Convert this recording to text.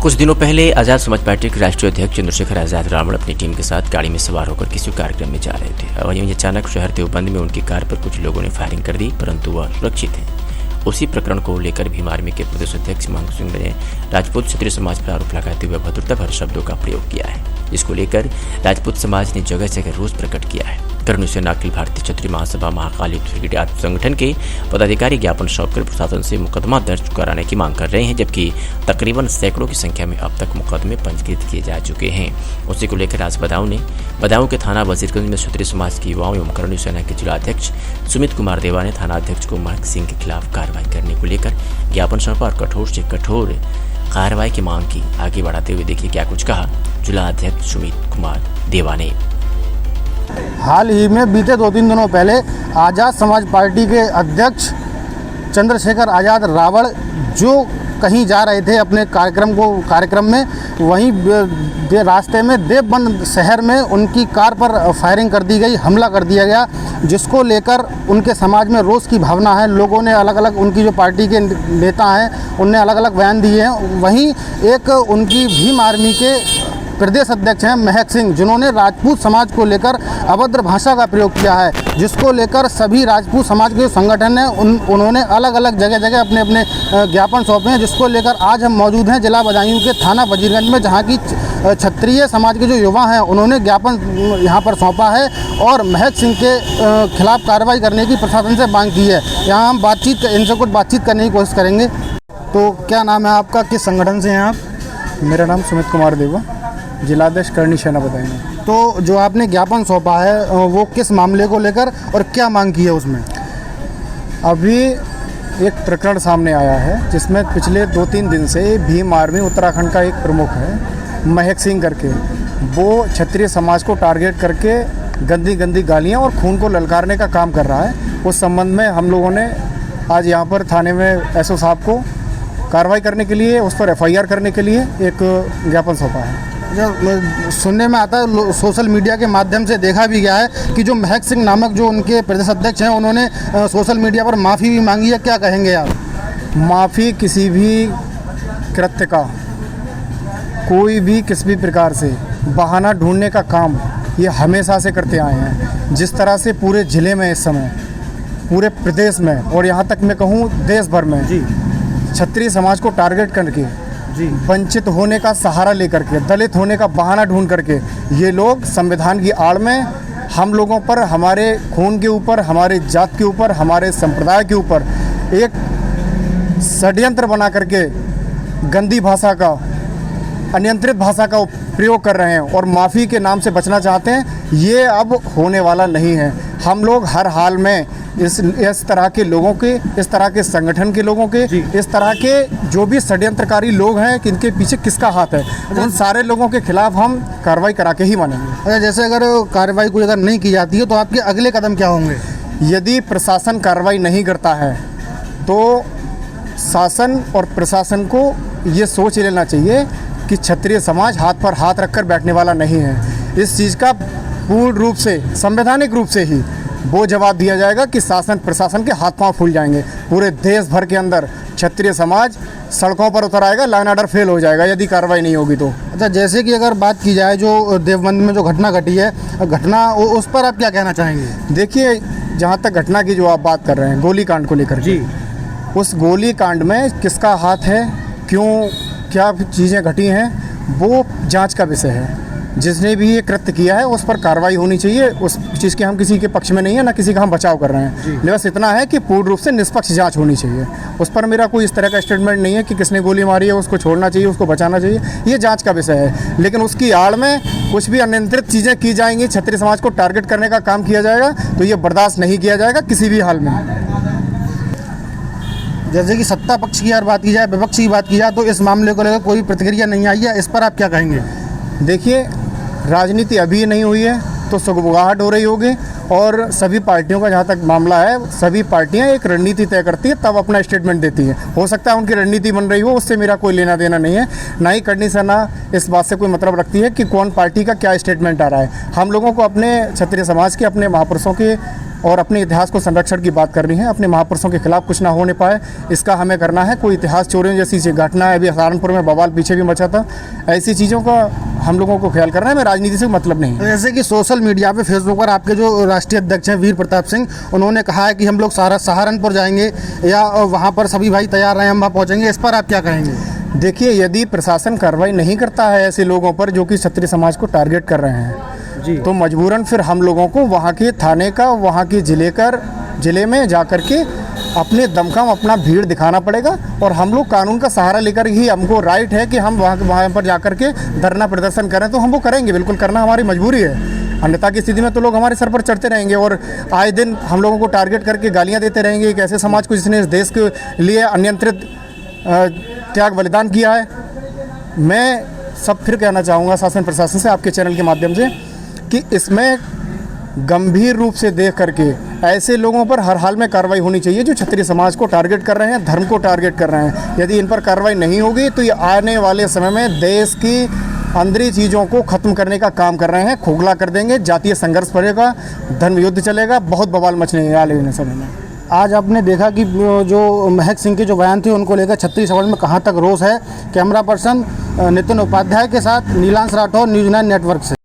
कुछ दिनों पहले आज़ाद समाज पार्टी के राष्ट्रीय अध्यक्ष चंद्रशेखर आज़ाद रावण अपनी टीम के साथ गाड़ी में सवार होकर किसी कार्यक्रम में जा रहे थे। वहीं अचानक शहर देवबंद में उनकी कार पर कुछ लोगों ने फायरिंग कर दी, परंतु वह सुरक्षित है। उसी प्रकरण को लेकर भीम आर्मी के प्रदेश अध्यक्ष हिमांशु सिंह ने राजपूत क्षत्रिय समाज पर आरोप लगाते हुए अभद्रता भरे शब्दों का प्रयोग किया है। इसको लेकर राजपूत समाज ने जगह जगह रोष प्रकट किया है। करुण सेना अखिल भारतीय क्षत्रिय महासभा महाकाल युद्ध ब्रिगेड संगठन के पदाधिकारी ज्ञापन सौंपकर प्रशासन से मुकदमा दर्ज कराने की मांग कर रहे हैं, जबकि तकरीबन सैकड़ों की संख्या में अब तक मुकदमे पंजीकृत किए जा चुके हैं। उसी को लेकर आज बदायूं के थाना वजीरगंज में क्षत्रिय समाज के युवाओं एवं करुण सेना के जिला अध्यक्ष सुमित कुमार देवा ने थाना अध्यक्ष को महक सिंह के खिलाफ कार्रवाई करने को लेकर ज्ञापन सौंपा और कठोर से कठोर कार्रवाई की मांग की। आगे बढ़ाते हुए देखिए क्या कुछ कहा जिला अध्यक्ष सुमित कुमार देवा ने। हाल ही में बीते 2-3 दिनों पहले आज़ाद समाज पार्टी के अध्यक्ष चंद्रशेखर आज़ाद रावण जो कहीं जा रहे थे अपने कार्यक्रम में, वहीं रास्ते में देवबंद शहर में उनकी कार पर फायरिंग कर दी गई, हमला कर दिया गया, जिसको लेकर उनके समाज में रोष की भावना है। लोगों ने अलग अलग, उनकी जो पार्टी के नेता हैं उनने अलग अलग बयान दिए हैं। वहीं एक उनकी भीम आर्मी के प्रदेश अध्यक्ष हैं महक सिंह, जिन्होंने राजपूत समाज को लेकर अभद्र भाषा का प्रयोग किया है, जिसको लेकर सभी राजपूत समाज के जो संगठन हैं उन्होंने अलग अलग जगह अपने अपने ज्ञापन सौंपे हैं, जिसको लेकर आज हम मौजूद हैं जिला बदायूं के थाना वजीरगंज में, जहां की क्षत्रिय समाज के जो युवा हैं उन्होंने ज्ञापन यहां पर सौंपा है और महक सिंह के खिलाफ कार्रवाई करने की प्रशासन से मांग की है। यहाँ हम इनसे कुछ बातचीत करने की कोशिश करेंगे। तो क्या नाम है आपका, किस संगठन से हैं आप? मेरा नाम सुमित कुमार देवा, जिलाध्यक्ष करणी सेना बताएंगे। तो जो आपने ज्ञापन सौंपा है वो किस मामले को लेकर और क्या मांग की है उसमें? अभी एक प्रकरण सामने आया है जिसमें पिछले 2-3 दिन से भीम आर्मी उत्तराखंड का एक प्रमुख है महक सिंह करके, वो क्षत्रिय समाज को टारगेट करके गंदी गालियां और खून को ललकारने का काम कर रहा है। उस संबंध में हम लोगों ने आज यहाँ पर थाने में एसओ साहब को कार्रवाई करने के लिए, उस पर FIR करने के लिए एक ज्ञापन सौंपा है। जो सुनने में आता है, सोशल मीडिया के माध्यम से देखा भी गया है कि जो महक सिंह नामक जो उनके प्रदेश अध्यक्ष हैं उन्होंने सोशल मीडिया पर माफ़ी भी मांगी है। क्या कहेंगे आप? माफ़ी किसी भी कृत्य का, कोई भी किसी भी प्रकार से बहाना ढूंढने का काम ये हमेशा से करते आए हैं। जिस तरह से पूरे ज़िले में इस समय, पूरे प्रदेश में और यहाँ तक मैं कहूँ देश भर में क्षत्रिय समाज को टारगेट करके, वंचित होने का सहारा लेकर के, दलित होने का बहाना ढूंढ करके ये लोग संविधान की आड़ में हम लोगों पर, हमारे खून के ऊपर, हमारे जात के ऊपर, हमारे संप्रदाय के ऊपर एक षड्यंत्र बना करके गंदी भाषा का, अनियंत्रित भाषा का प्रयोग कर रहे हैं और माफ़ी के नाम से बचना चाहते हैं। ये अब होने वाला नहीं है। हम लोग हर हाल में इस तरह के लोगों के, इस तरह के संगठन के लोगों के, इस तरह के जो भी षड्यंत्रकारी लोग हैं कि इनके पीछे किसका हाथ है, उन सारे लोगों के खिलाफ हम कार्रवाई करा के ही मानेंगे। अच्छा, जैसे अगर कार्रवाई कोई अगर नहीं की जाती है तो आपके अगले कदम क्या होंगे? यदि प्रशासन कार्रवाई नहीं करता है तो शासन और प्रशासन को ये सोच लेना चाहिए कि क्षत्रिय समाज हाथ पर हाथ रखकर बैठने वाला नहीं है। इस चीज़ का पूर्ण रूप से, संवैधानिक रूप से ही वो जवाब दिया जाएगा कि शासन प्रशासन के हाथ पांव फूल जाएंगे। पूरे देश भर के अंदर क्षत्रिय समाज सड़कों पर उतर आएगा, लॉ एंड ऑर्डर फेल हो जाएगा यदि कार्रवाई नहीं होगी तो। अच्छा, जैसे कि अगर बात की जाए जो देवबंद में जो घटना घटी है, उस पर आप क्या कहना चाहेंगे? देखिए, जहाँ तक घटना की जो आप बात कर रहे हैं गोलीकांड को लेकर, उस गोलीकांड में किसका हाथ है, क्यों, क्या चीज़ें घटी हैं, वो जांच का विषय है। जिसने भी ये कृत्य किया है उस पर कार्रवाई होनी चाहिए। उस चीज़ के हम किसी के पक्ष में नहीं है, ना किसी का हम बचाव कर रहे हैं। बस इतना है कि पूर्ण रूप से निष्पक्ष जांच होनी चाहिए। उस पर मेरा कोई इस तरह का स्टेटमेंट नहीं है कि किसने गोली मारी है उसको छोड़ना चाहिए, उसको बचाना चाहिए। ये जांच का विषय है। लेकिन उसकी आड़ में कुछ भी अनियंत्रित चीज़ें की जाएंगी, क्षत्रिय समाज को टारगेट करने का काम किया जाएगा, तो ये बर्दाश्त नहीं किया जाएगा किसी भी हाल में। जैसे कि सत्ता पक्ष की अगर बात की जाए, विपक्ष की बात की जाए, तो इस मामले को लेकर कोई प्रतिक्रिया नहीं आई है। इस पर आप क्या कहेंगे? देखिए, राजनीति अभी नहीं हुई है तो सुगबुगाहट हो रही होगी और सभी पार्टियों का जहाँ तक मामला है, सभी पार्टियाँ एक रणनीति तय करती है तब अपना स्टेटमेंट देती है। हो सकता है उनकी रणनीति बन रही हो, उससे मेरा कोई लेना देना नहीं है। ना ही करनी सेना इस बात से कोई मतलब रखती है कि कौन पार्टी का क्या स्टेटमेंट आ रहा है। हम लोगों को अपने क्षत्रिय समाज के, अपने महापुरुषों के और अपने इतिहास को संरक्षण की बात करनी है। अपने महापुरुषों के खिलाफ कुछ ना होने पाए, इसका हमें करना है। कोई इतिहास चोरियों जैसी घटना है, अभी सहारनपुर में बवाल पीछे भी मचा था, ऐसी चीज़ों का हम लोगों को ख्याल करना है। मैं राजनीति से मतलब नहीं है। जैसे कि सोशल मीडिया पे फेसबुक पर आपके जो राष्ट्रीय अध्यक्ष हैं वीर प्रताप सिंह, उन्होंने कहा है कि हम लोग सहारनपुर जाएंगे या वहाँ पर सभी भाई तैयार रहें, हम वहाँ पहुँचेंगे। इस पर आप क्या कहेंगे? देखिए, यदि प्रशासन कार्रवाई नहीं करता है ऐसे लोगों पर जो कि क्षत्रिय समाज को टारगेट कर रहे हैं जी, तो मजबूरन फिर हम लोगों को वहाँ के थाने का, वहाँ के ज़िले में जा कर के अपने दमखम अपना भीड़ दिखाना पड़ेगा। और हम लोग कानून का सहारा लेकर ही, हमको राइट है कि हम वहाँ पर जा कर के धरना प्रदर्शन करें, तो हम वो करेंगे, बिल्कुल करना हमारी मजबूरी है। अन्यथा की स्थिति में तो लोग हमारे सर पर चढ़ते रहेंगे और आए दिन हम लोगों को टारगेट करके गालियाँ देते रहेंगे। एक ऐसे समाज को जिसने इस देश के लिए अनियंत्रित त्याग बलिदान किया है। मैं सब फिर कहना चाहूँगा शासन प्रशासन से, आपके चैनल के माध्यम से, कि इसमें गंभीर रूप से देख करके ऐसे लोगों पर हर हाल में कार्रवाई होनी चाहिए जो क्षत्रिय समाज को टारगेट कर रहे हैं, धर्म को टारगेट कर रहे हैं। यदि इन पर कार्रवाई नहीं होगी तो ये आने वाले समय में देश की अंदरी चीज़ों को ख़त्म करने का काम कर रहे हैं, खोखला कर देंगे, जातीय संघर्ष बढ़ेगा, धर्म युद्ध चलेगा, बहुत बवाल मचने वाले समय में। आज आपने देखा कि जो महक सिंह के जो बयान थे उनको लेकर छत्तीस समाज में कहाँ तक रोष है। कैमरा पर्सन नितिन उपाध्याय के साथ नीलांश राठौर, न्यूज़ 9 नेटवर्क से।